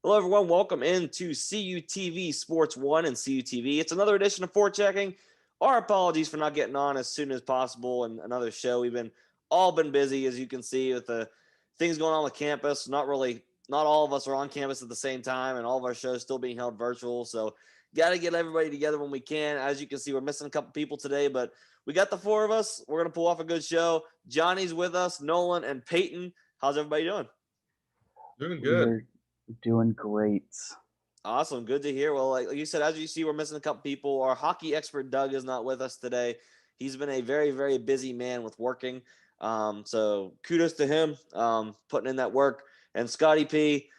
Hello, everyone. Welcome into CUTV Sports 1 and CUTV. It's another edition of Forechecking. Our apologies for not getting on as soon as possible and another show. We've all been busy, as you can see, with the things going on with campus. Not all of us are on campus at the same time, and all of our shows still being held virtual. So, got to get everybody together when we can. As you can see, we're missing a couple people today, but we got the four of us. We're going to pull off a good show. Johnny's with us, Nolan, and Peyton. How's everybody doing? Doing good. We're doing great. Awesome. Good to hear. Well, like you said, as you see, we're missing a couple people. Our hockey expert, Doug, is not with us today. He's been a very, very busy man with working. So kudos to him putting in that work. And Scotty P,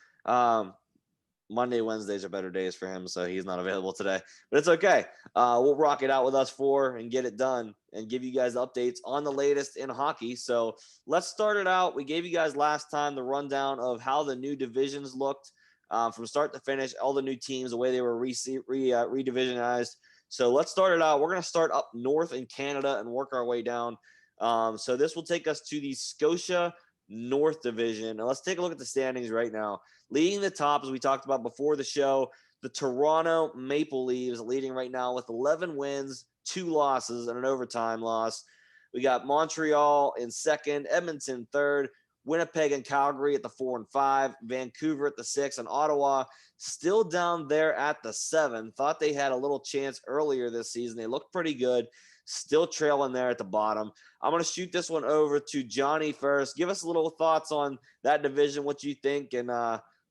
Monday, Wednesdays are better days for him, so he's not available today. But it's okay. We'll rock it out with us four and get it done and give you guys updates on the latest in hockey. So let's start it out. We gave you guys last time the rundown of how the new divisions looked from start to finish, all the new teams, the way they were redivisionized. So let's start it out. We're going to start up north in Canada and work our way down. So this will take us to the Scotia North Division. And let's take a look at the standings right now. Leading the top, as we talked about before the show, the Toronto Maple Leafs leading right now with 11 wins, 2 losses, and an overtime loss. We got Montreal in second, Edmonton third, Winnipeg and Calgary at the 4 and 5, Vancouver at the 6, and Ottawa still down there at the 7. Thought they had a little chance earlier this season. They looked pretty good, still trailing there at the bottom. I'm going to shoot this one over to Johnny first. Give us a little thoughts on that division, what you think, and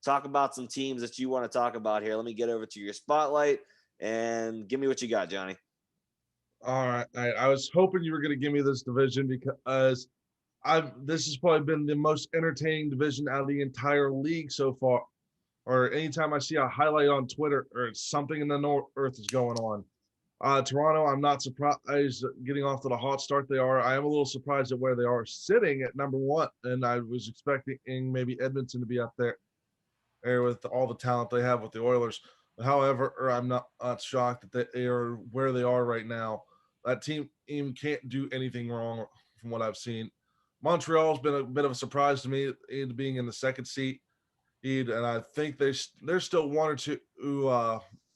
talk about some teams that you want to talk about here. Let me get over to your spotlight and give me what you got, Johnny. All right. I was hoping you were going to give me this division because this has probably been the most entertaining division out of the entire league so far. Or anytime I see a highlight on Twitter or something in the North Earth is going on. Toronto, I'm not surprised getting off to the hot start they are. I am a little surprised at where they are sitting at number 1, and I was expecting maybe Edmonton to be up there with all the talent they have with the Oilers. However, I'm not shocked that they are where they are right now. That team even can't do anything wrong from what I've seen. Montreal's been a bit of a surprise to me being in the second seat, and I think they're still one or two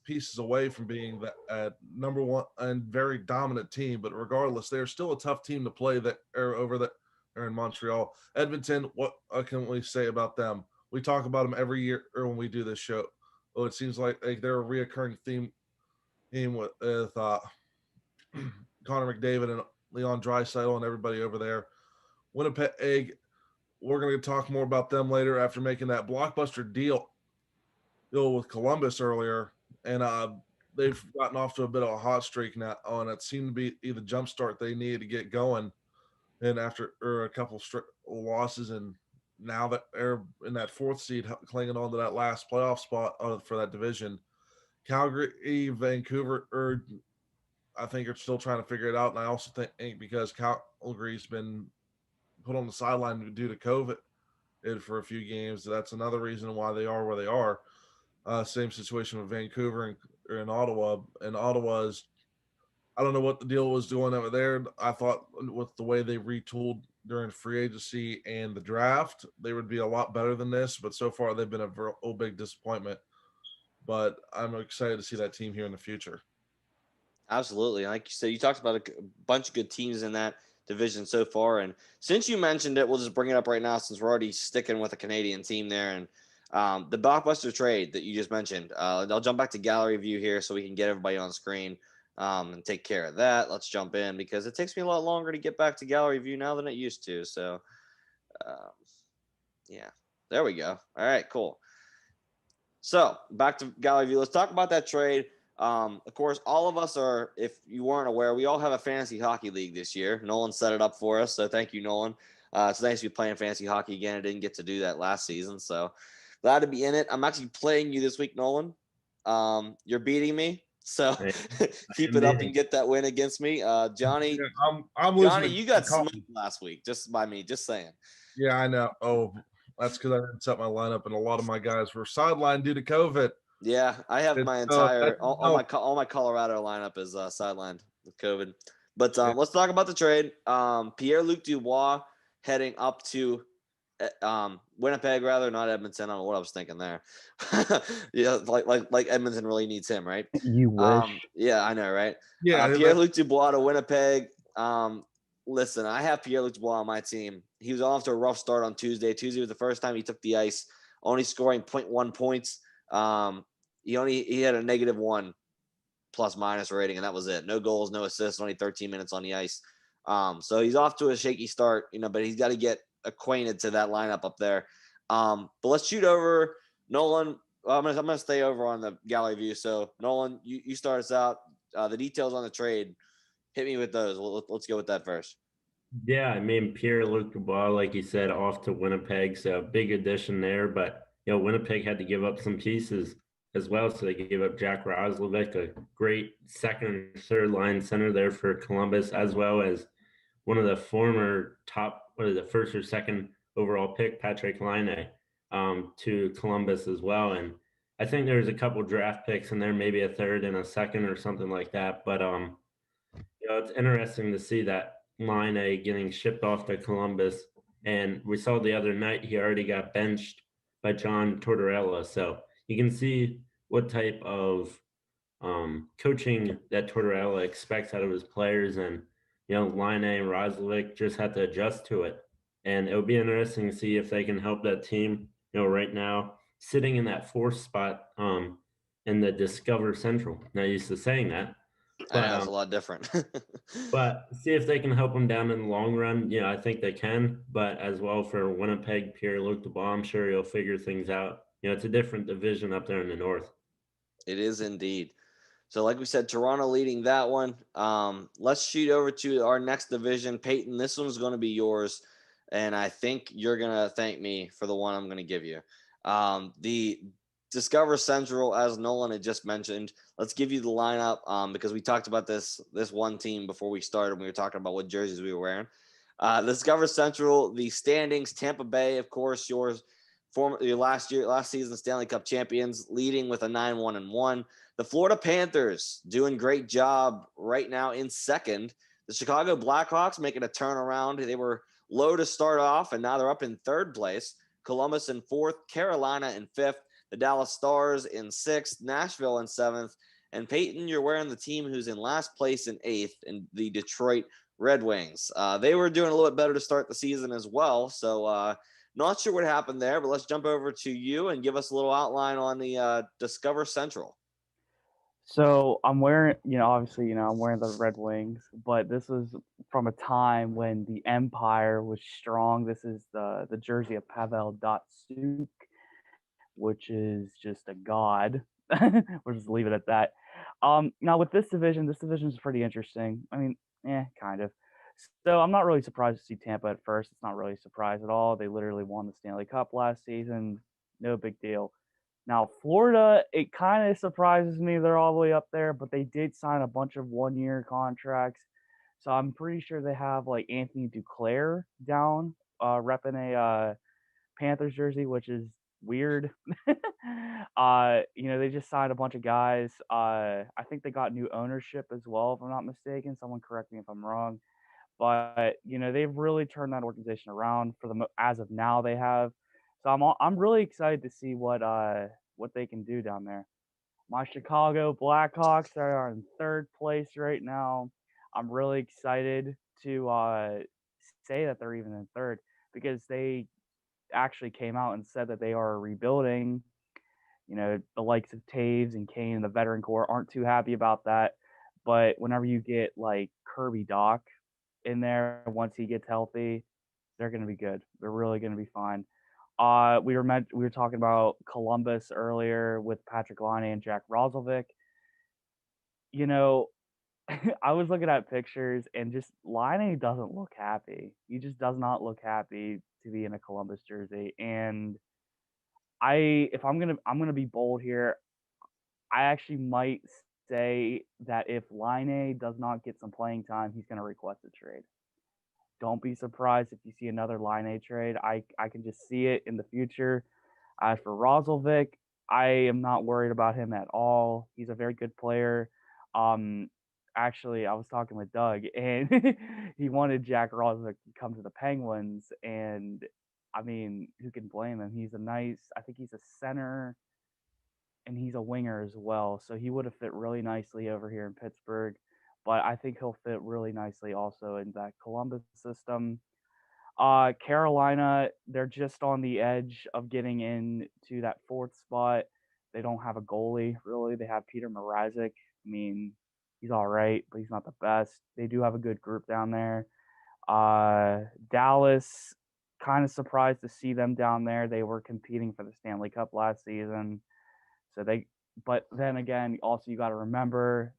pieces away from being the number 1 and very dominant team. But regardless, they're still a tough team to play that are over there in Montreal. Edmonton, what can we say about them? We talk about them every year or when we do this show. Well, it seems like they're a reoccurring theme with Connor McDavid and Leon Draisaitl and everybody over there. Winnipeg, we're going to talk more about them later after making that blockbuster deal with Columbus earlier, and they've gotten off to a bit of a hot streak now, and it seemed to be the jump start they needed to get going. And after a couple losses, and now that they're in that 4th seed, clinging on to that last playoff spot for that division, Calgary, Vancouver, I think are still trying to figure it out. And I also think because Calgary's been put on the sideline due to COVID for a few games, that's another reason why they are where they are. Same situation with Vancouver and Ottawa. And Ottawa's, I don't know what the deal was doing over there. I thought with the way they retooled during free agency and the draft, they would be a lot better than this. But so far, they've been a real big disappointment. But I'm excited to see that team here in the future. Absolutely. Like you said, you talked about a bunch of good teams in that division so far. And since you mentioned it, we'll just bring it up right now since we're already sticking with a Canadian team there. And the blockbuster trade that you just mentioned, I'll jump back to gallery view here so we can get everybody on screen and take care of that. Let's jump in because it takes me a lot longer to get back to gallery view now than it used to. So, yeah, there we go. All right, cool. So back to gallery view. Let's talk about that trade. Of course, all of us are, if you weren't aware, we all have a fantasy hockey league this year. Nolan set it up for us, so thank you, Nolan. It's nice to be playing fantasy hockey again. I didn't get to do that last season, so glad to be in it. I'm actually playing you this week, Nolan. You're beating me, so keep it up and get that win against me. Johnny, Yeah, I'm losing. Johnny, you got smoked last week, just by me, just saying. Yeah, I know. Oh, that's because I didn't set my lineup, and a lot of my guys were sidelined due to COVID. Yeah, I have my entire all my Colorado lineup is sidelined with COVID. But let's talk about the trade. Pierre-Luc Dubois heading up to Winnipeg rather, not Edmonton. I don't know what I was thinking there. Yeah, like Edmonton really needs him, right? You wish. Yeah, I know, right? Yeah, Pierre-Luc Dubois to Winnipeg. Listen, I have Pierre-Luc Dubois on my team. He was off to a rough start on Tuesday. Tuesday was the first time he took the ice, only scoring 0.1 points. He had a -1 plus minus rating, and that was it. No goals, no assists, only 13 minutes on the ice. So he's off to a shaky start, but he's got to get acquainted to that lineup up there. But let's shoot over Nolan. I'm gonna stay over on the gallery view. So Nolan, you start us out. The details on the trade. Hit me with those. Let's go with that first. Yeah, I mean Pierre-Luc Dubois, like you said, off to Winnipeg, so big addition there. But Winnipeg had to give up some pieces as well, so they gave up Jack Roslovic, a great second and third line center there for Columbus, as well as one of the former top, the first or second overall pick, Patrick Laine, to Columbus as well. And I think there's a couple draft picks in there, maybe a third and a second or something like that. But it's interesting to see that Line A getting shipped off to Columbus. And we saw the other night he already got benched by John Tortorella. So you can see what type of coaching that Tortorella expects out of his players. And, Line A and Roslovic just have to adjust to it. And it would be interesting to see if they can help that team, right now, sitting in that fourth spot in the Discover Central. Not used to saying that. I know it's a lot different. But see if they can help them down in the long run. I think they can. But as well for Winnipeg, Pierre-Luc Dubois, I'm sure he'll figure things out. It's a different division up there in the north. It is indeed. So, like we said, Toronto leading that one. Let's shoot over to our next division. Peyton, this one's going to be yours, and I think you're going to thank me for the one I'm going to give you. The Discover Central, as Nolan had just mentioned. Let's give you the lineup because we talked about this one team before we started. We were talking about what jerseys we were wearing. Discover Central, the standings, Tampa Bay, of course, your last season Stanley Cup champions, leading with a 9-1-1. The Florida Panthers doing great job right now in second. The Chicago Blackhawks making a turnaround. They were low to start off, and now they're up in third place. Columbus in fourth, Carolina in fifth, the Dallas Stars in sixth, Nashville in seventh, and Peyton, you're wearing the team who's in last place in eighth, in the Detroit Red Wings. They were doing a little bit better to start the season as well, so not sure what happened there, but let's jump over to you and give us a little outline on the Discover Central. So I'm wearing, obviously, I'm wearing the Red Wings, but this is from a time when the Empire was strong. This is the jersey of Pavel Datsyuk, which is just a god. We'll just leave it at that. Now with this division is pretty interesting. I mean, kind of. So I'm not really surprised to see Tampa at first. It's not really a surprise at all. They literally won the Stanley Cup last season. No big deal. Now, Florida, it kind of surprises me they're all the way up there, but they did sign a bunch of one-year contracts. So I'm pretty sure they have like Anthony Duclair down, repping a Panthers jersey, which is weird. They just signed a bunch of guys. I think they got new ownership as well, if I'm not mistaken. Someone correct me if I'm wrong. But they've really turned that organization around as of now. They have, so I'm really excited to see what they can do down there. My Chicago Blackhawks are in third place right now. I'm really excited to say that they're even in third because they actually came out and said that they are rebuilding. The likes of Taves and Kane and the veteran core aren't too happy about that. But whenever you get like Kirby Doc in there, once he gets healthy, they're going to be good. They're really going to be fine. We were talking about Columbus earlier with Patrick Laine and Jack Roslovic. I was looking at pictures and just Laine doesn't look happy. He just does not look happy to be in a Columbus jersey. And I'm gonna be bold here. I actually might say that if Laine does not get some playing time, he's gonna request a trade. Don't be surprised if you see another Laine trade. I can just see it in the future. As for Roslovic, I am not worried about him at all. He's a very good player. Actually, I was talking with Doug, and he wanted Jack Roslovic to come to the Penguins, and I mean, who can blame him? I think he's a center and he's a winger as well. So he would have fit really nicely over here in Pittsburgh. But I think he'll fit really nicely also in that Columbus system. Carolina, they're just on the edge of getting into that fourth spot. They don't have a goalie, really. They have Peter Mrazek. I mean, he's all right, but he's not the best. They do have a good group down there. Dallas, kind of surprised to see them down there. They were competing for the Stanley Cup last season. But then again, also you got to remember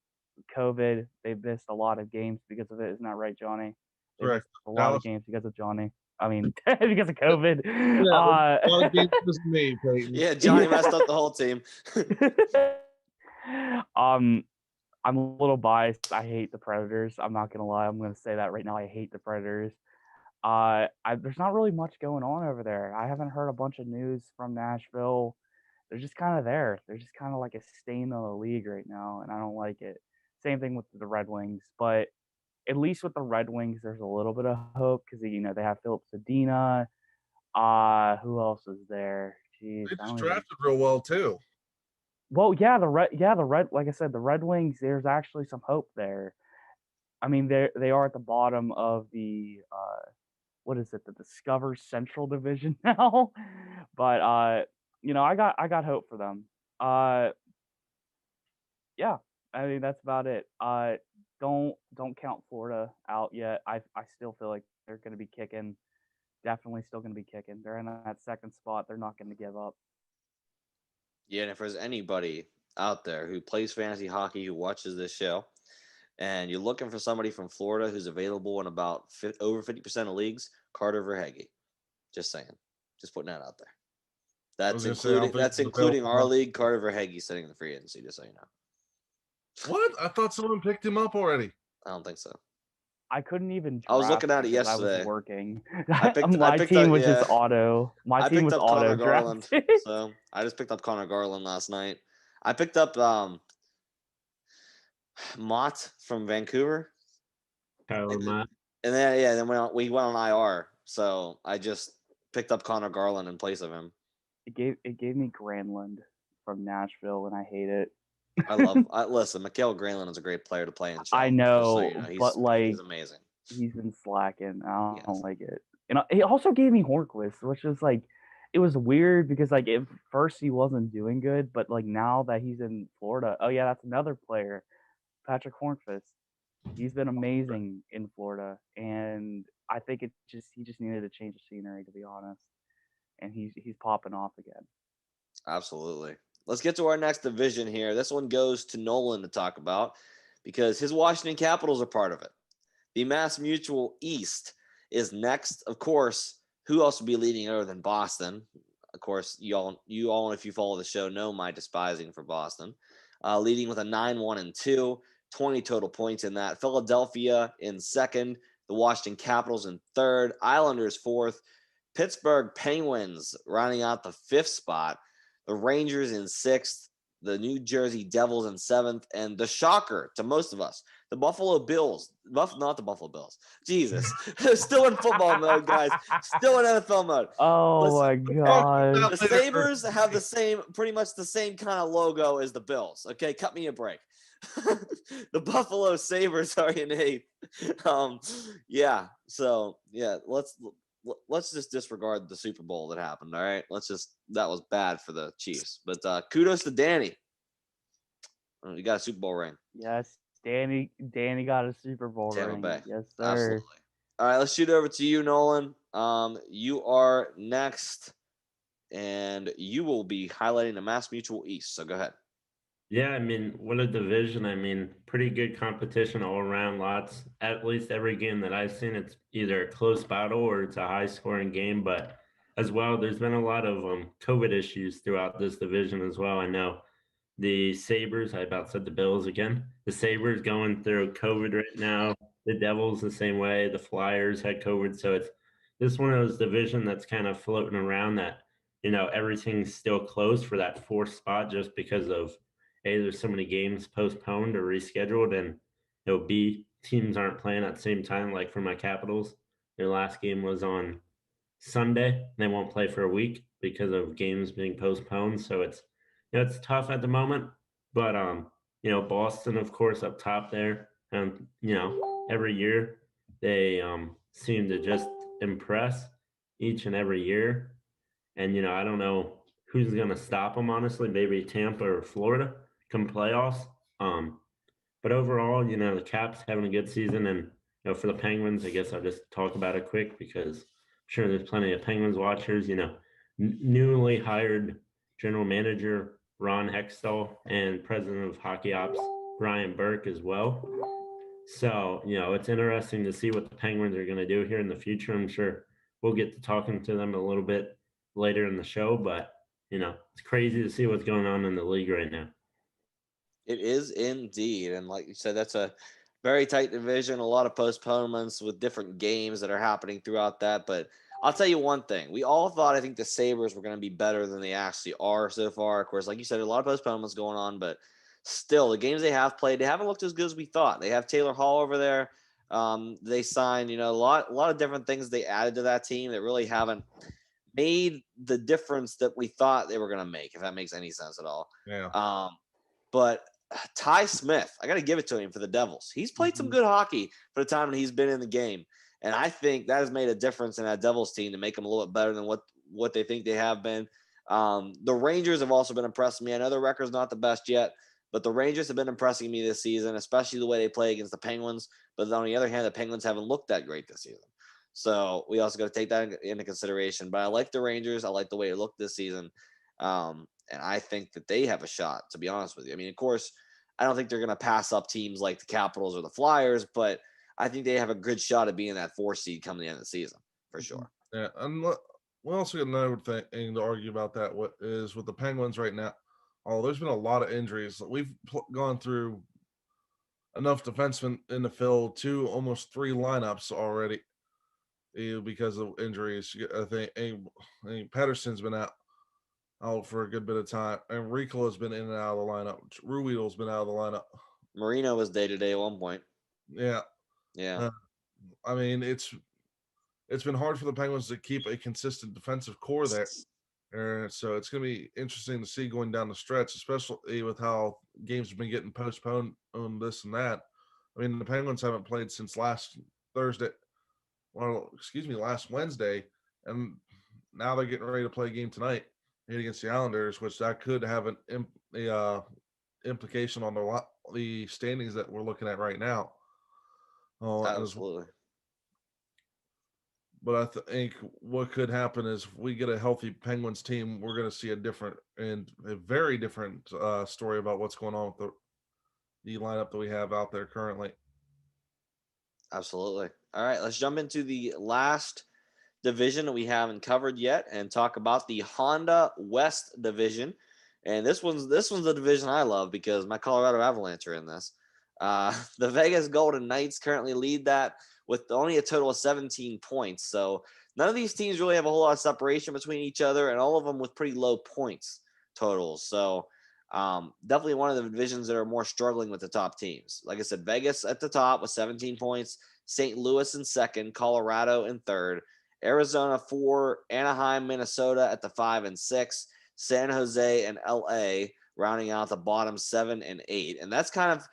COVID. They've missed a lot of games because of it. Isn't that right, Johnny? They Correct. missed a lot Dallas. of games because of Johnny. I mean, because of COVID. Yeah, a lot of games was me, Peyton. Yeah, Johnny messed up the whole team. I'm a little biased. I hate the Predators. I'm not gonna lie. I'm gonna say that right now. I hate the Predators. There's not really much going on over there. I haven't heard a bunch of news from Nashville. They're just kind of there. They're just kind of like a stain on the league right now, and I don't like it. Same thing with the Red Wings, but at least with the Red Wings, there's a little bit of hope because they have Philip Zadina. Who else is there? Jeez, They I just don't even. drafted real well too. Well, yeah, like I said, the Red Wings. There's actually some hope there. I mean, they are at the bottom of the what is it, the Discover Central Division now, but I got hope for them. Yeah, I mean that's about it. Don't count Florida out yet. I still feel like they're going to be kicking. Definitely still going to be kicking. They're in that second spot. They're not going to give up. Yeah, and if there's anybody out there who plays fantasy hockey who watches this show, and you're looking for somebody from Florida who's available in about over 50% of leagues, Carter Verhage. Just saying. Just putting that out there. That's including our league. Carter Verhage sitting in the free agency, just so you know. What? I thought someone picked him up already. I don't think so. I couldn't even. I was looking at it because yesterday. I was working. My team was just auto. I team picked was up auto Connor Garland. drafted. So I just picked up Connor Garland last night. I picked up Mott from Vancouver. Tyler Mott. And then we went on IR. So I just picked up Connor Garland in place of him. It gave me Granlund from Nashville, and I hate it. Listen, Mikael Granlund is a great player to play in. I know, but he's amazing. He's been slacking. I don't like it. And he also gave me Hornqvist, which was like, it was weird because like at first he wasn't doing good, but like now that he's in Florida, oh yeah, that's another player, Patrick Hornqvist. He's been amazing in Florida, and I think he just needed to change the scenery, to be honest. And he's popping off again. Absolutely. Let's get to our next division here. This one goes to Nolan to talk about because his Washington Capitals are part of it. The Mass Mutual East is next. Of course, who else would be leading other than Boston? Of course, you all, if you follow the show, know my despising for Boston. Leading with a 9-1-2, 20 total points in that. Philadelphia in second. The Washington Capitals in third. Islanders fourth. Pittsburgh Penguins rounding out the fifth spot. The Rangers in sixth. The New Jersey Devils in seventh. And the shocker to most of us, the Buffalo Bills. Not the Buffalo Bills. Jesus. Still in football mode, guys. Still in NFL mode. Oh, my God. The Sabres have pretty much the same kind of logo as the Bills. Okay, cut me a break. The Buffalo Sabres are in eighth. Let's just disregard the Super Bowl that happened. All right, that was bad for the Chiefs. But kudos to Danny. You got a Super Bowl ring. Yes, Danny got a Super Bowl ring. Bay. Yes, sir. Absolutely. All right, let's shoot over to you, Nolan. You are next, and you will be highlighting the Mass Mutual East. So go ahead. Yeah, I mean, what a division. I mean, pretty good competition all around. Lots, at least every game that I've seen, it's either a close battle or it's a high-scoring game. But as well, there's been a lot of COVID issues throughout this division as well. I know the Sabres, I about said the Bills again. The Sabres going through COVID right now. The Devils the same way. The Flyers had COVID. So it's one of those division that's kind of floating around that, everything's still closed for that fourth spot just because of A, there's so many games postponed or rescheduled, and B, teams aren't playing at the same time. Like for my Capitals, their last game was on Sunday. They won't play for a week because of games being postponed. So it's tough at the moment. But Boston, of course, up top there. Every year they seem to just impress each and every year. And I don't know who's gonna stop them, honestly. Maybe Tampa or Florida come playoffs. Um, but overall, the Caps having a good season, and for the Penguins, I guess I'll just talk about it quick because I'm sure there's plenty of Penguins watchers. Newly hired general manager Ron Hextall and president of hockey ops Brian Burke as well. So it's interesting to see what the Penguins are going to do here in the future. I'm sure we'll get to talking to them a little bit later in the show, but it's crazy to see what's going on in the league right now. It is indeed. And like you said, that's a very tight division, a lot of postponements with different games that are happening throughout that. But I'll tell you one thing. We all thought, I think, the Sabres were going to be better than they actually are so far. Of course, like you said, a lot of postponements going on, but still, the games they have played, they haven't looked as good as we thought. They have Taylor Hall over there. They signed, a lot of different things they added to that team that really haven't made the difference that we thought they were going to make, if that makes any sense at all. Yeah. But Ty Smith, I got to give it to him for the Devils. He's played some good hockey for the time that he's been in the game. And I think that has made a difference in that Devils team to make them a little bit better than what they think they have been. The Rangers have also been impressing me. I know their record's not the best yet, but the Rangers have been impressing me this season, especially the way they play against the Penguins. But on the other hand, the Penguins haven't looked that great this season. So we also got to take that into consideration. But I like the Rangers. I like the way it looked this season. And I think that they have a shot, to be honest with you. I mean, of course, I don't think they're going to pass up teams like the Capitals or the Flyers, but I think they have a good shot at being that 4 seed coming the end of the season, for sure. Yeah, and we also got another thing to argue about that. What is with the Penguins right now? Oh, there's been a lot of injuries. We've gone through enough defensemen in the field, 2, almost 3 lineups already because of injuries. I think Patterson's been out for a good bit of time, and Rico has been in and out of the lineup. Ruido's been out of the lineup. Marino was day-to-day at one point. Yeah. Yeah. I mean, it's been hard for the Penguins to keep a consistent defensive core there. So it's going to be interesting to see going down the stretch, especially with how games have been getting postponed on this and that. I mean, the Penguins haven't played since last Wednesday, and now they're getting ready to play a game tonight against the Islanders, which that could have an implication on the standings that we're looking at right now. Absolutely. But I think what could happen is if we get a healthy Penguins team, we're going to see a very different story about what's going on with the lineup that we have out there currently. Absolutely. All right, let's jump into the last division that we haven't covered yet and talk about the Honda West division. And this one's the division I love because my Colorado Avalanche are in this. The Vegas Golden Knights currently lead that with only a total of 17 points. So none of these teams really have a whole lot of separation between each other, and all of them with pretty low points totals. So definitely one of the divisions that are more struggling with the top teams. Like I said, Vegas at the top with 17 points, St. Louis in second, Colorado in third, Arizona 4, Anaheim, Minnesota at the 5 and 6, San Jose and LA rounding out the bottom 7 and 8. And that's kind of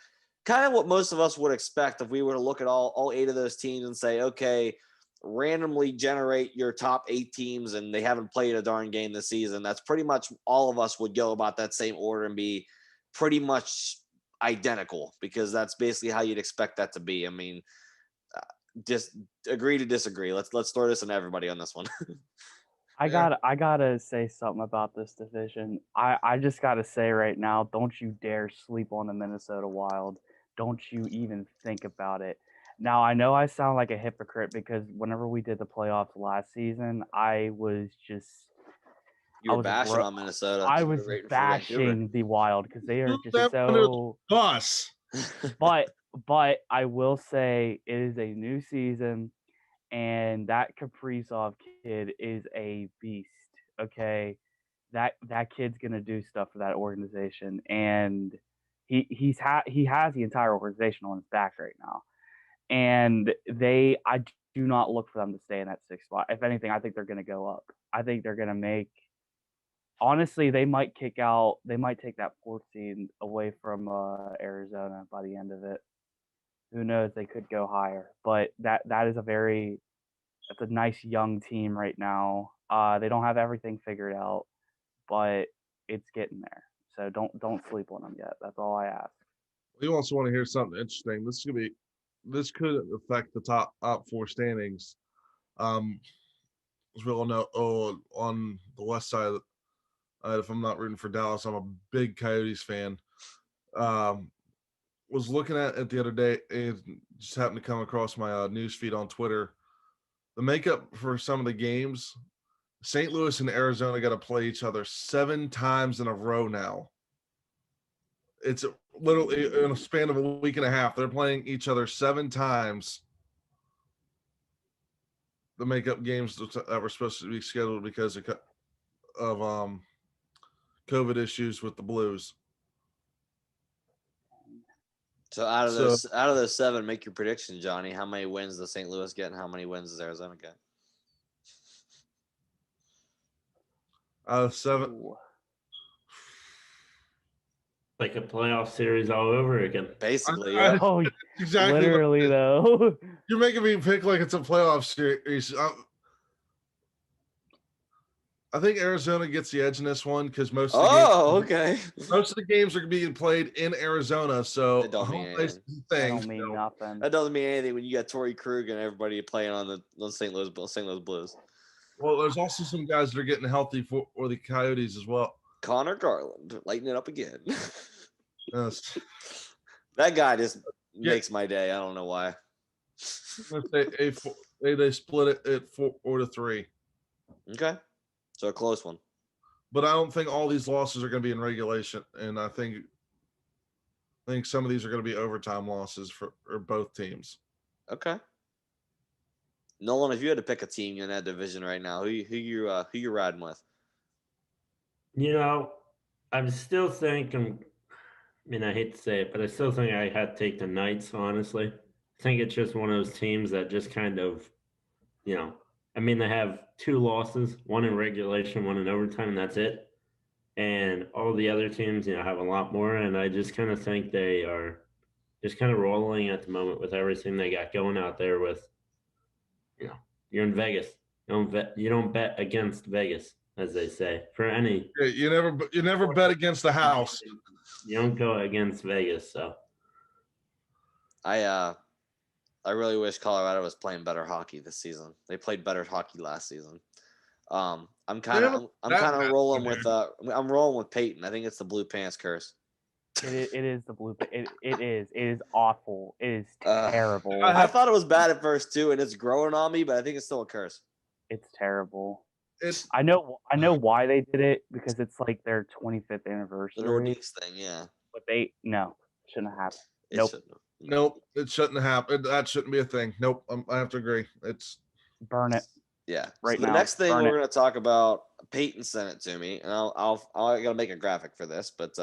what most of us would expect if we were to look at all 8 of those teams and say, okay, randomly generate your top 8 teams and they haven't played a darn game this season. That's pretty much all of us would go about that same order and be pretty much identical because that's basically how you'd expect that to be. I mean, just agree to disagree. Let's throw this in everybody on this one. I gotta say something about this division. I just gotta say right now, don't you dare sleep on the Minnesota Wild. Don't you even think about it. Now I know I sound like a hypocrite because whenever we did the playoffs last season, I was just You were bashing on Minnesota. I was bashing the Wild because they are just so bus. But I will say it is a new season. And that Kaprizov kid is a beast. Okay, that kid's gonna do stuff for that organization, and he has the entire organization on his back right now. And I do not look for them to stay in that 6th spot. If anything, I think they're going to go up. I think they're going to make. Honestly, they might take that 4th seed away from Arizona by the end of it. Who knows? They could go higher, but that's a nice young team right now. They don't have everything figured out, but it's getting there. So don't sleep on them yet. That's all I ask. You also want to hear something interesting. This could affect the top 4 standings. As we all know, on the west side, if I'm not rooting for Dallas, I'm a big Coyotes fan. Was looking at it the other day. It just happened to come across my news feed on Twitter. The makeup for some of the games, St. Louis and Arizona got to play each other 7 times in a row now. It's literally in a span of a week and a half. They're playing each other 7 times. The makeup games that were supposed to be scheduled because of COVID issues with the Blues. So out of those 7, make your prediction, Johnny. How many wins does St. Louis get, and how many wins does Arizona get? Out of 7. Ooh. Like a playoff series all over again. Basically, yeah. Oh, Exactly. literally though. You're making me pick like it's a playoff series. I think Arizona gets the edge in this one because most of the games are being played in Arizona. So It don't mean anything. That don't mean nothing. That doesn't mean anything when you got Torrey Krug and everybody playing on the St. Louis Blues. Well, there's also some guys that are getting healthy for the Coyotes as well. Connor Garland lighting it up again. Yes. That guy just makes my day. I don't know why. They split it at 4-3. Okay. So a close one. But I don't think all these losses are going to be in regulation, and I think some of these are going to be overtime losses for both teams. Okay. Nolan, if you had to pick a team in that division right now, who you riding with? You know, I'm still thinking. I mean, I hate to say it, but I still think I had to take the Knights. Honestly, I think it's just one of those teams that just kind of, I mean, they have 2 losses, one in regulation, one in overtime, and that's it. And all the other teams, have a lot more. And I just kind of think they are just kind of rolling at the moment with everything they got going out there. With, you're in Vegas. You don't bet against Vegas, as they say. For any, yeah, you never bet against the house. You don't go against Vegas. So, I really wish Colorado was playing better hockey this season. They played better hockey last season. I'm kind of rolling with I'm rolling with Peyton. I think it's the Blue Pants curse. It is the blue. It is awful. It is terrible. I thought it was bad at first too, and it's growing on me, but I think it's still a curse. It's terrible. I know why they did it, because it's like their 25th anniversary. The Nordiques thing, yeah. But shouldn't have happened. Nope, it shouldn't have happened. That shouldn't be a thing. Nope, I have to agree. It's burn it. Yeah. Right now. The next thing we're going to talk about, Peyton sent it to me, and I got to make a graphic for this, but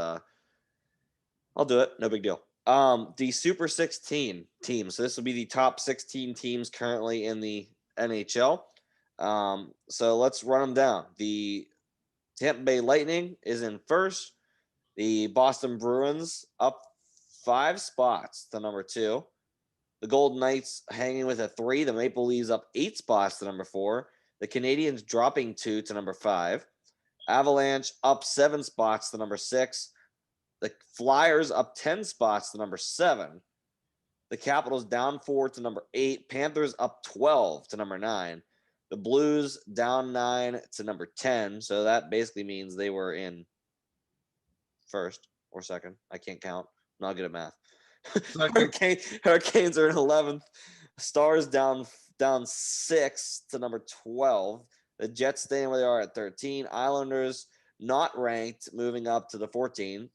I'll do it. No big deal. The Super 16 teams. So this will be the top 16 teams currently in the NHL. So let's run them down. The Tampa Bay Lightning is in first. The Boston Bruins up 5 spots to number 2. The Golden Knights hanging with a 3. The Maple Leafs up 8 spots to number 4. The Canadiens dropping 2 to number 5. Avalanche up 7 spots to number 6. The Flyers up 10 spots to number 7. The Capitals down 4 to number 8. Panthers up 12 to number 9. The Blues down 9 to number 10. So that basically means they were in first or second. I can't count. I'm not good at math. Hurricanes are in 11th. Stars down 6 to number 12. The Jets staying where they are at 13. Islanders not ranked, moving up to the 14.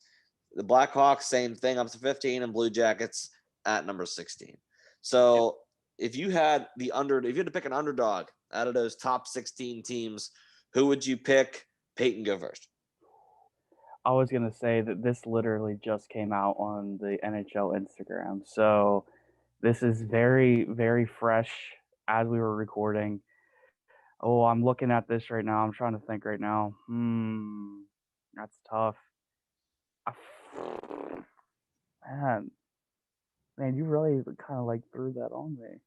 The Blackhawks, same thing, up to 15, and Blue Jackets at number 16. So if you had to pick an underdog out of those top 16 teams, who would you pick? Peyton, go first. I was going to say that this literally just came out on the NHL Instagram. So this is very, very fresh as we were recording. Oh, I'm looking at this right now. I'm trying to think right now. That's tough. Man, man, you really kind of like threw that on me.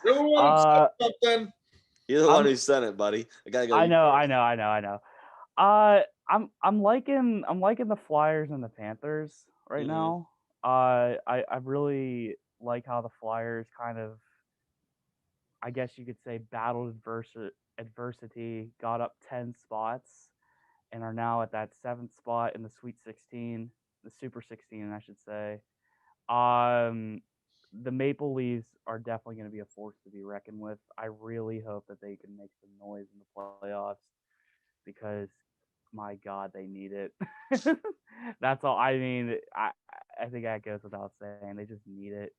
You're the one who said something. You're the one who sent it, buddy. I gotta go. I know. I'm liking the Flyers and the Panthers right now. I really like how the Flyers kind of, I guess you could say, battled adversity, got up 10 spots, and are now at that 7th spot in the Sweet 16, the Super 16, I should say. The Maple Leafs are definitely going to be a force to be reckoned with. I really hope that they can make some noise in the playoffs because, my God, they need it. That's all. I mean, I think that goes without saying. They just need it.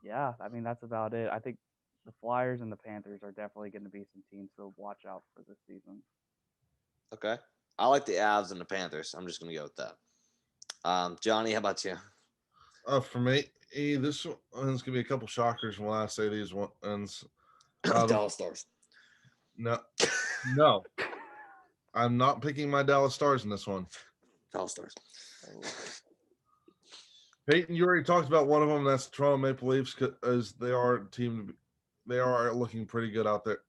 Yeah, I mean, that's about it. I think the Flyers and the Panthers are definitely going to be some teams to watch out for this season. Okay. I like the Avs and the Panthers. I'm just going to go with that. Johnny, how about you? For me, this one's going to be a couple shockers when I say these ones. Dallas Stars. No. I'm not picking my Dallas Stars in this one. Dallas Stars. Peyton, you already talked about one of them. That's the Toronto Maple Leafs, because they are a team. They are looking pretty good out there.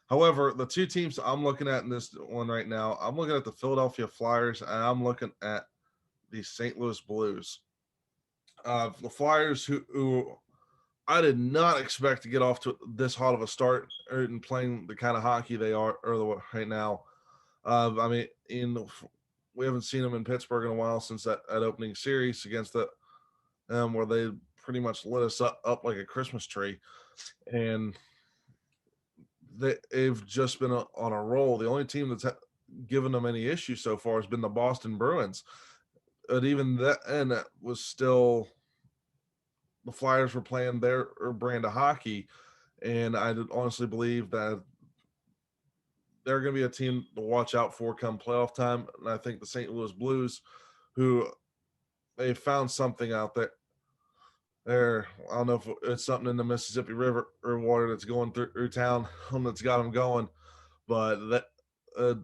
However, the two teams I'm looking at in this one right now, I'm looking at the Philadelphia Flyers and I'm looking at the St. Louis Blues. The Flyers, who I did not expect to get off to this hot of a start and playing the kind of hockey they are right now. I mean, we haven't seen them in Pittsburgh in a while since that opening series against where they pretty much lit us up like a Christmas tree, and they've just been on a roll. The only team that's given them any issues so far has been the Boston Bruins, but even that, and that was still the Flyers were playing their brand of hockey, and I honestly believe that they're going to be a team to watch out for come playoff time. And I think the St. Louis Blues, who they found something out there. I don't know if it's something in the Mississippi River or water that's going through town that's got them going, but that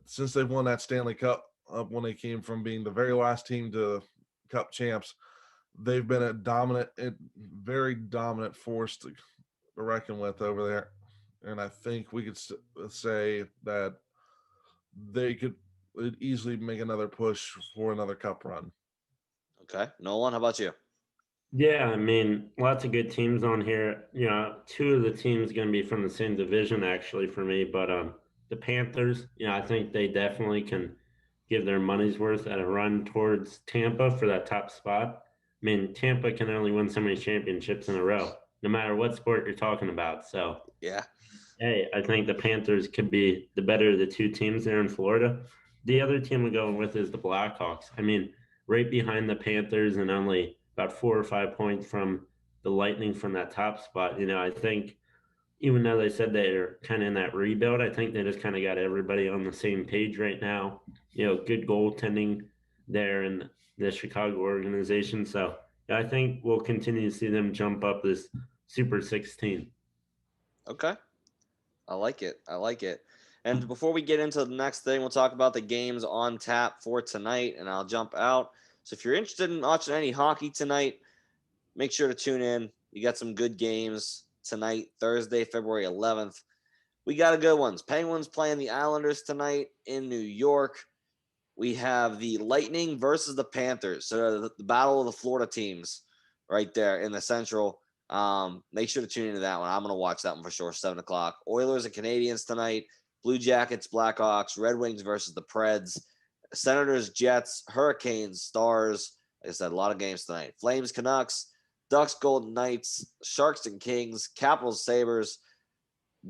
since they've won that Stanley Cup when they came from being the very last team to Cup champs, they've been a very dominant force to reckon with over there. And I think we could say that they could easily make another push for another cup run. Okay. Nolan, how about you? Yeah, I mean, lots of good teams on here. You know, two of the teams going to be from the same division, actually, for me. But the Panthers, you know, I think they definitely can give their money's worth at a run towards Tampa for that top spot. I mean, Tampa can only win so many championships in a row, no matter what sport you're talking about. So, yeah. Hey, I think the Panthers could be the better of the two teams there in Florida. The other team we're going with is the Blackhawks. I mean, right behind the Panthers and only about 4 or 5 points from the Lightning from that top spot. You know, I think even though they said they're kind of in that rebuild, I think they just kind of got everybody on the same page right now. You know, good goaltending there in the Chicago organization. So yeah, I think we'll continue to see them jump up this Super 16. Okay. I like it. And before we get into the next thing, we'll talk about the games on tap for tonight, and I'll jump out. So if you're interested in watching any hockey tonight, make sure to tune in. You got some good games tonight, Thursday, February 11th. We got a good ones. Penguins playing the Islanders tonight in New York. We have the Lightning versus the Panthers. So the battle of the Florida teams right there in the Central. Make sure to tune into that one. I'm going to watch that one for sure, 7 o'clock. Oilers and Canadiens tonight. Blue Jackets, Blackhawks, Red Wings versus the Preds. Senators, Jets, Hurricanes, Stars. Like I said, a lot of games tonight. Flames, Canucks, Ducks, Golden Knights, Sharks and Kings, Capitals, Sabres.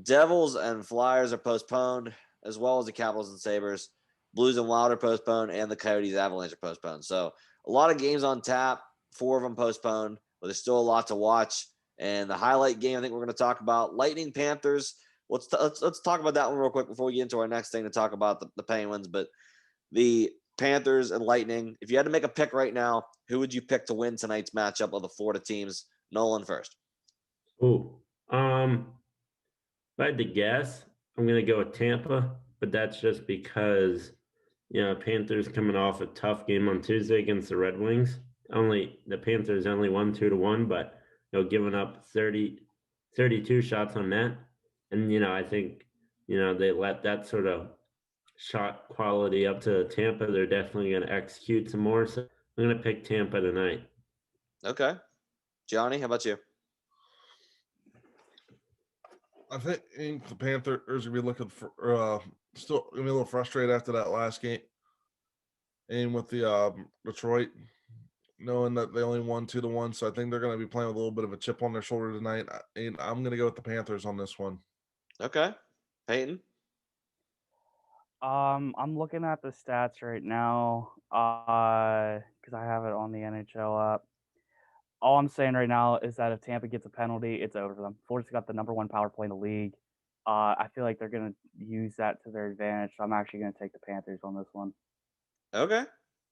Devils and Flyers are postponed, as well as the Capitals and Sabres. Blues and Wild are postponed, and the Coyotes, Avalanche are postponed. So a lot of games on tap. 4 of them postponed, but there's still a lot to watch. And the highlight game I think we're going to talk about, Lightning Panthers. Let's talk about that one real quick before we get into our next thing to talk about the Penguins. But the Panthers and Lightning, if you had to make a pick right now, who would you pick to win tonight's matchup of the Florida teams Nolan first. Oh, if I had to guess, I'm gonna go with Tampa, but that's just because Panthers coming off a tough game on Tuesday against the Red Wings. The Panthers only won 2-1, but giving up 32 shots on net, and I think they let that sort of shot quality up to Tampa. They're definitely going to execute some more. So I'm going to pick Tampa tonight. Okay, Johnny, how about you? I think the Panthers are gonna be looking for still gonna be a little frustrated after that last game, and with the Detroit, knowing that they only won 2-1. So I think they're gonna be playing with a little bit of a chip on their shoulder tonight. And I'm gonna go with the Panthers on this one. Okay, Peyton. I'm looking at the stats right now, because I have it on the NHL app. All I'm saying right now is that if Tampa gets a penalty, it's over for them. Florida's got the number one power play in the league. I feel like they're going to use that to their advantage. So I'm actually going to take the Panthers on this one. Okay.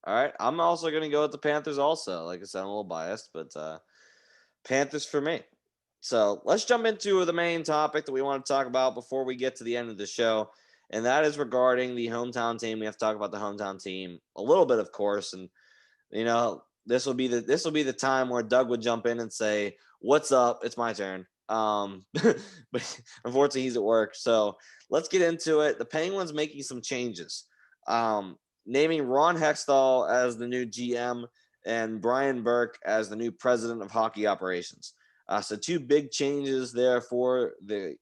All right. I'm also going to go with the Panthers also. Like I said, I'm a little biased, but Panthers for me. So let's jump into the main topic that we want to talk about before we get to the end of the show. And that is regarding the hometown team. We have to talk about the hometown team a little bit, of course. And, this will be the time where Doug would jump in and say, "What's up? It's my turn." But unfortunately, he's at work. So let's get into it. The Penguins making some changes. Naming Ron Hextall as the new GM and Brian Burke as the new president of hockey operations. So two big changes there for the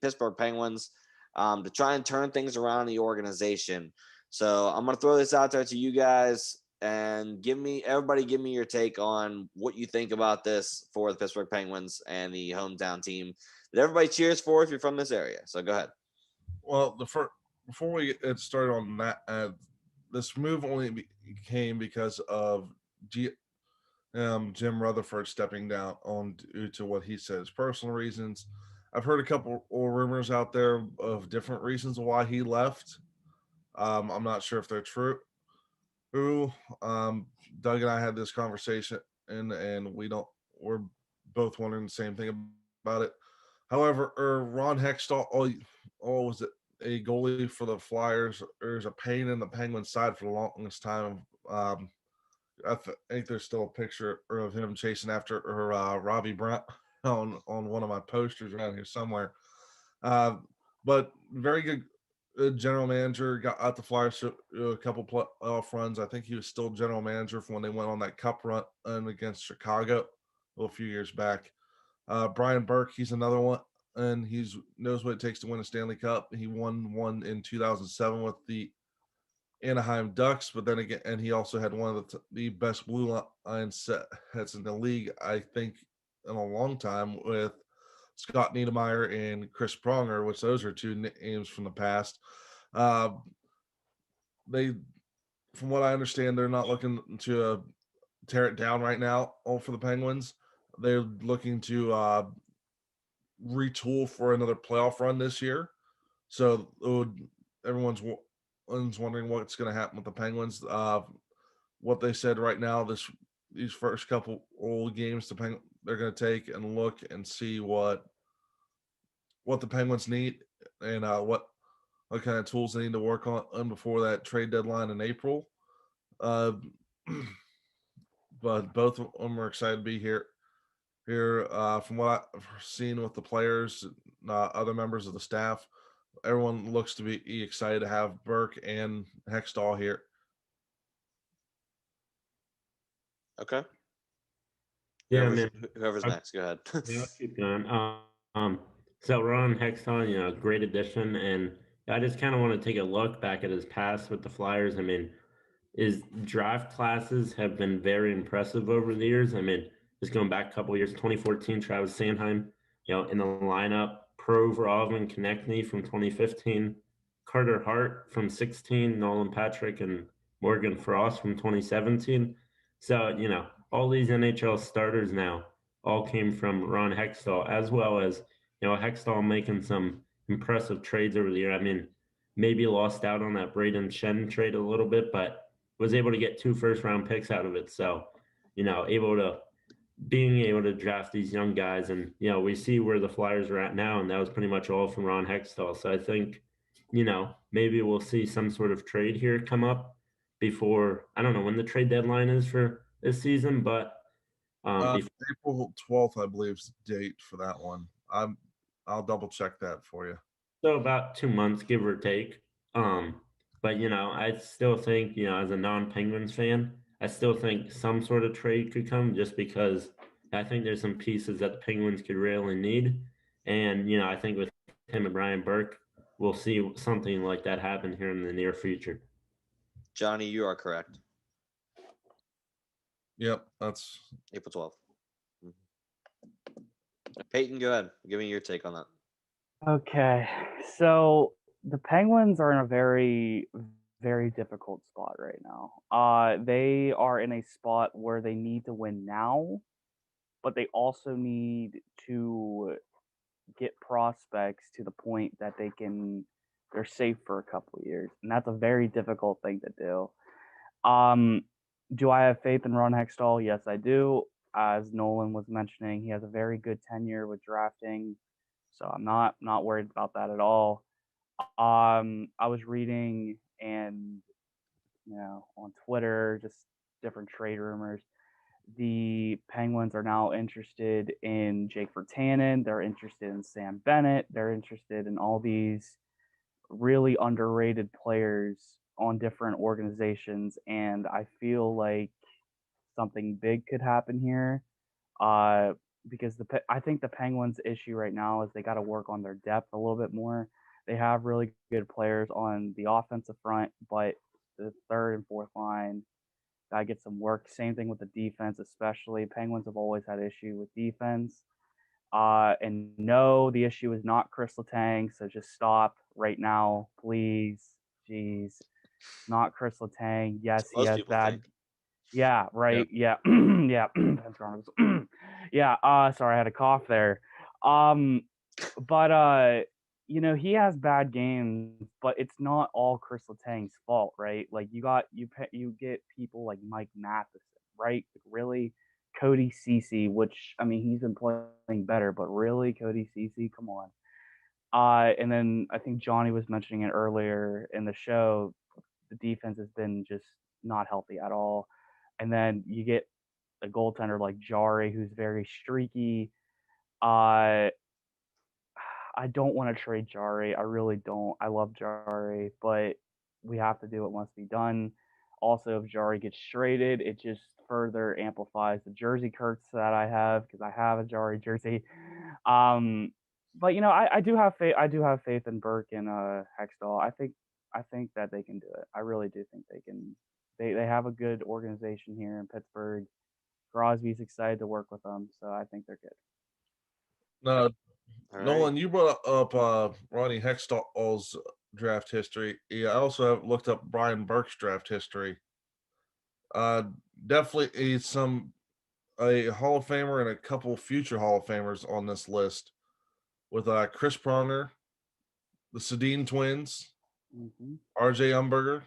Pittsburgh Penguins to try and turn things around in the organization. So I'm going to throw this out there to you guys and give me your take on what you think about this for the Pittsburgh Penguins and the hometown team that everybody cheers for if you're from this area. So go ahead. Well, before we get started on that, this move only came because of Jim Rutherford stepping down due to what he says personal reasons. I've heard a couple of rumors out there of different reasons why he left. I'm not sure if they're true. Doug and I had this conversation, and we're both wondering the same thing about it. However, Ron Hextall, was it a goalie for the Flyers, or is a pain in the Penguins side for the longest time. I think there's still a picture of him chasing after Robbie Brown on one of my posters around here somewhere. But very good general manager, got out the Flyers a couple playoff runs. I think he was still general manager from when they went on that cup run against Chicago a few years back. Brian Burke, he's another one, and he knows what it takes to win a Stanley Cup. He won one in 2007 with the Anaheim Ducks, but then again, and he also had one of the best blue line sets in the league, I think, in a long time, with Scott Niedermayer and Chris Pronger, which those are two names from the past. They, from what I understand, they're not looking to tear it down right now. All for the Penguins, they're looking to retool for another playoff run this year. So everyone's wondering what's going to happen with the Penguins. What they said right now, these first couple old games, they're going to take and look and see what the Penguins need and what kind of tools they need to work on before that trade deadline in April. But both of them are excited to be here. From what I've seen with the players, other members of the staff, everyone looks to be excited to have Burke and Hextall here. Okay. Yeah, whoever's next, go ahead. Yeah, I'll keep going. So Ron Hextall, great addition, and I just kind of want to take a look back at his past with the Flyers. I mean, his draft classes have been very impressive over the years. I mean, just going back a couple years, 2014, Travis Sanheim, in the lineup, Pro Verhoeven Konechny from 2015, Carter Hart from 16, Nolan Patrick and Morgan Frost from 2017. So, all these NHL starters now all came from Ron Hextall, as well as, Hextall making some impressive trades over the year. I mean, maybe lost out on that Braden Shen trade a little bit, but was able to get 2 first-round picks out of it. So, able to being able to draft these young guys. And, we see where the Flyers are at now, and that was pretty much all from Ron Hextall. So I think, maybe we'll see some sort of trade here come up before, I don't know when the trade deadline is for this season, but April 12th, I believe, is the date for that one. I'll double check that for you. So about 2 months, give or take. But I still think, as a non-Penguins fan, I still think some sort of trade could come just because I think there's some pieces that the Penguins could really need. And, I think with him and Brian Burke, we'll see something like that happen here in the near future. Johnny, you are correct. Yep, that's April 12th. Peyton, go ahead. Give me your take on that. Okay, so the Penguins are in a very, very difficult spot right now. They are in a spot where they need to win now, but they also need to get prospects to the point that they're safe for a couple of years, and that's a very difficult thing to do. Do I have faith in Ron Hextall? Yes, I do. As Nolan was mentioning, he has a very good tenure with drafting, so I'm not worried about that at all. I was reading and on Twitter, just different trade rumors. The Penguins are now interested in Jake Virtanen. They're interested in Sam Bennett. They're interested in all these really underrated players on different organizations, and I feel like something big could happen here. Because I think the Penguins' issue right now is they got to work on their depth a little bit more. They have really good players on the offensive front, but the third and fourth line gotta get some work. Same thing with the defense, especially. Penguins have always had issue with defense. And no, the issue is not Chris Letang, so just stop right now, please. Jeez, not Chris Letang. Yes, he Most has people bad. think. Yeah, right. Yeah, yeah. Yeah. Sorry, I had a cough there. But he has bad games, but it's not all Chris Letang's fault, right? Like you get people like Mike Matheson, right? Really, Cody Ceci, which I mean he's been playing better, but really Cody Ceci, come on. And then I think Johnny was mentioning it earlier in the show. The defense has been just not healthy at all. And then you get a goaltender like Jari, who's very streaky. I don't want to trade Jari. I really don't. I love Jari, but we have to do what must be done. Also, if Jari gets traded, it just further amplifies the jersey curse that I have because I have a Jari jersey. But I do have faith. I do have faith in Burke and Hextall. I think that they can do it. I really do think they can. They have a good organization here in Pittsburgh. Crosby's excited to work with them, so I think they're good. no. All Nolan, right. you brought up Ronnie Hextall's draft history. Yeah, I also have looked up Brian Burke's draft history. Definitely a Hall of Famer and a couple future Hall of Famers on this list, with Chris Pronger, the Sedin twins, Mm-hmm. R.J. Umberger,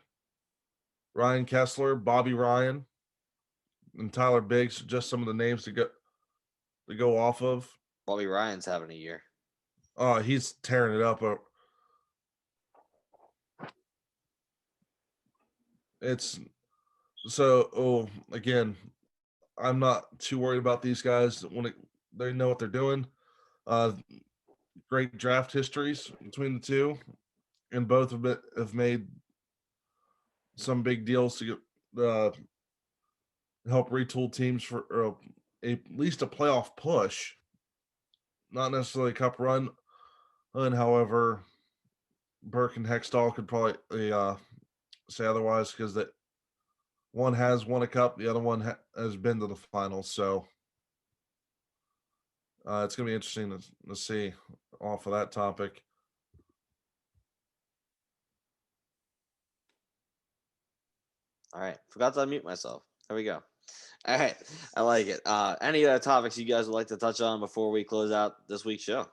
Ryan Kessler, Bobby Ryan, and Tyler Biggs. Just some of the names to go off of. Bobby Ryan's having a year. Oh, he's tearing it up. It's so. Oh, again, I'm not too worried about these guys when they know what they're doing. Great draft histories between the two, and both have made some big deals to help retool teams for at least a playoff push, not necessarily a cup run. And however, Burke and Hextall could probably say otherwise because that one has won a cup, the other one has been to the finals. So it's going to be interesting to see off of that topic. All right. Forgot to unmute myself. There we go. All right. I like it. Any other topics you guys would like to touch on before we close out this week's show?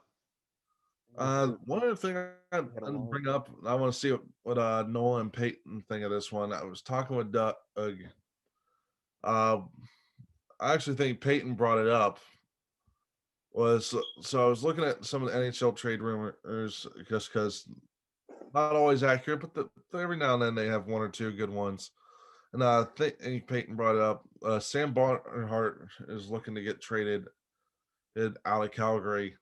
One other thing I bring up, I want to see what Noah and Peyton think of this one. I was talking with Doug. I actually think Peyton brought it up. So I was looking at some of the NHL trade rumors just because not always accurate, but every now and then they have one or two good ones. And I think Peyton brought it up. Sam Barnhart is looking to get traded out of Calgary.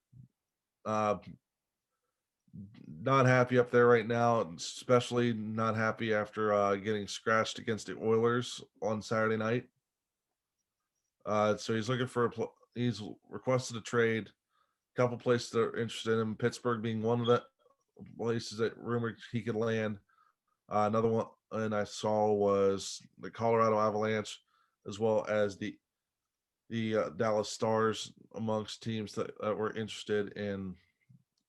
Not happy up there right now, especially not happy after getting scratched against the Oilers on Saturday night. So he's looking for he's requested a trade. A couple places that are interested in him, Pittsburgh being one of the places that rumored he could land. Another one, and I saw was the Colorado Avalanche, as well as the Dallas Stars amongst teams that were interested in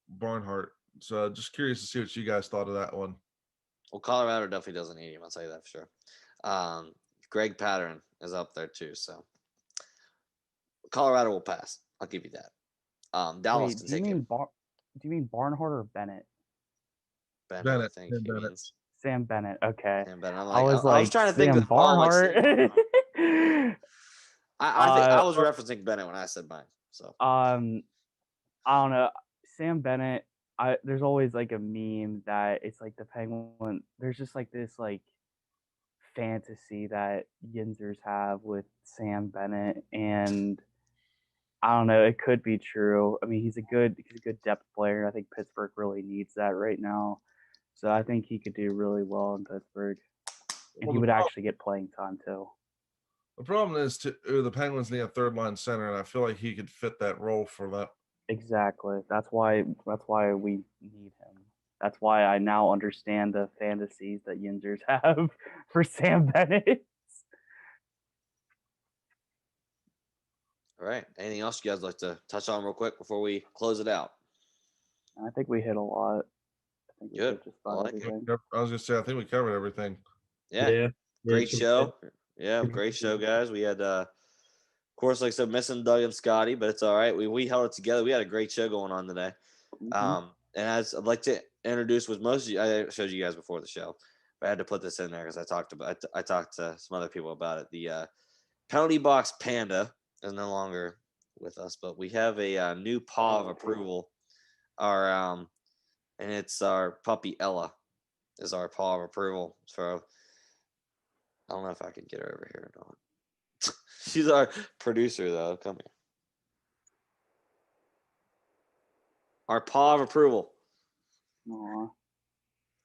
Barnhart. So just curious to see what you guys thought of that one. Well, Colorado definitely doesn't need him. I'll tell you that for sure. Greg Pattern is up there too, so Colorado will pass. I'll give you that. Dallas Wait, can do you take him. mean Barnhart or Bennett? Bennett, I think he Bennett. means. Sam Bennett. Okay. Sam Bennett. I was trying to think Sam of Barnhart. Barnhart. I think I was referencing Bennett when I said mine. So I don't know. Sam Bennett. There's always like a meme that it's like the Penguin. There's just like this like fantasy that Yinzers have with Sam Bennett, and I don't know. It could be true. I mean, he's a good depth player. I think Pittsburgh really needs that right now. So I think he could do really well in Pittsburgh, and he would actually get playing time too. The problem is the Penguins need a third line center, and I feel like he could fit that role for that. Exactly. That's why we need him. That's why I now understand the fantasies that Yinzers have for Sam Bennett. all right. Anything else you guys like to touch on real quick before we close it out? I think we hit a lot. I think we Good. hit just about everything. I was gonna say I think we covered everything. Yeah. Great it's show. Yeah, great show, guys. We had of course, like I said, missing Doug and Scotty, but it's all right. We held it together. We had a great show going on today. And as I'd like to introduce with most of you, I showed you guys before the show, but I had to put this in there because I talked to some other people about it. The penalty box panda is no longer with us, but we have a new paw of approval. And it's our puppy Ella is our paw of approval. So I don't know if I can get her over here or not. She's our producer, though. Come here. Our paw of approval. Aww.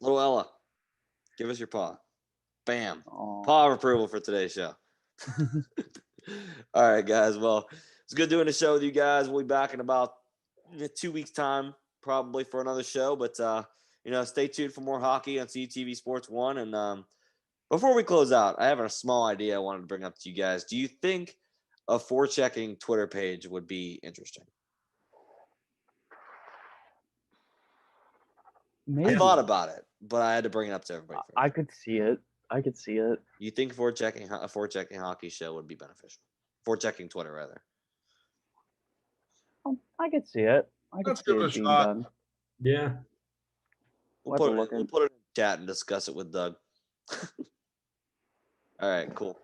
Little Ella, give us your paw. Bam. Aww. Paw of approval for today's show. All right, guys. Well, it's good doing the show with you guys. We'll be back in about 2 weeks' time, probably for another show. But stay tuned for more hockey on CUTV Sports 1. And before we close out, I have a small idea I wanted to bring up to you guys. Do you think a Forechecking Twitter page would be interesting? Maybe. I thought about it, but I had to bring it up to everybody. I could see it. You think a Forechecking hockey show would be beneficial? Forechecking Twitter, rather. I could see it. Let's give it a shot. Yeah. We'll put it in the chat and discuss it with Doug. All right, cool.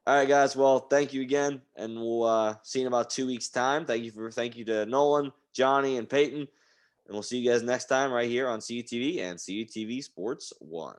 All right, guys. Well, thank you again, and we'll see you in about 2 weeks' time. Thank you to Nolan, Johnny, and Peyton, and we'll see you guys next time right here on CUTV and CUTV Sports 1.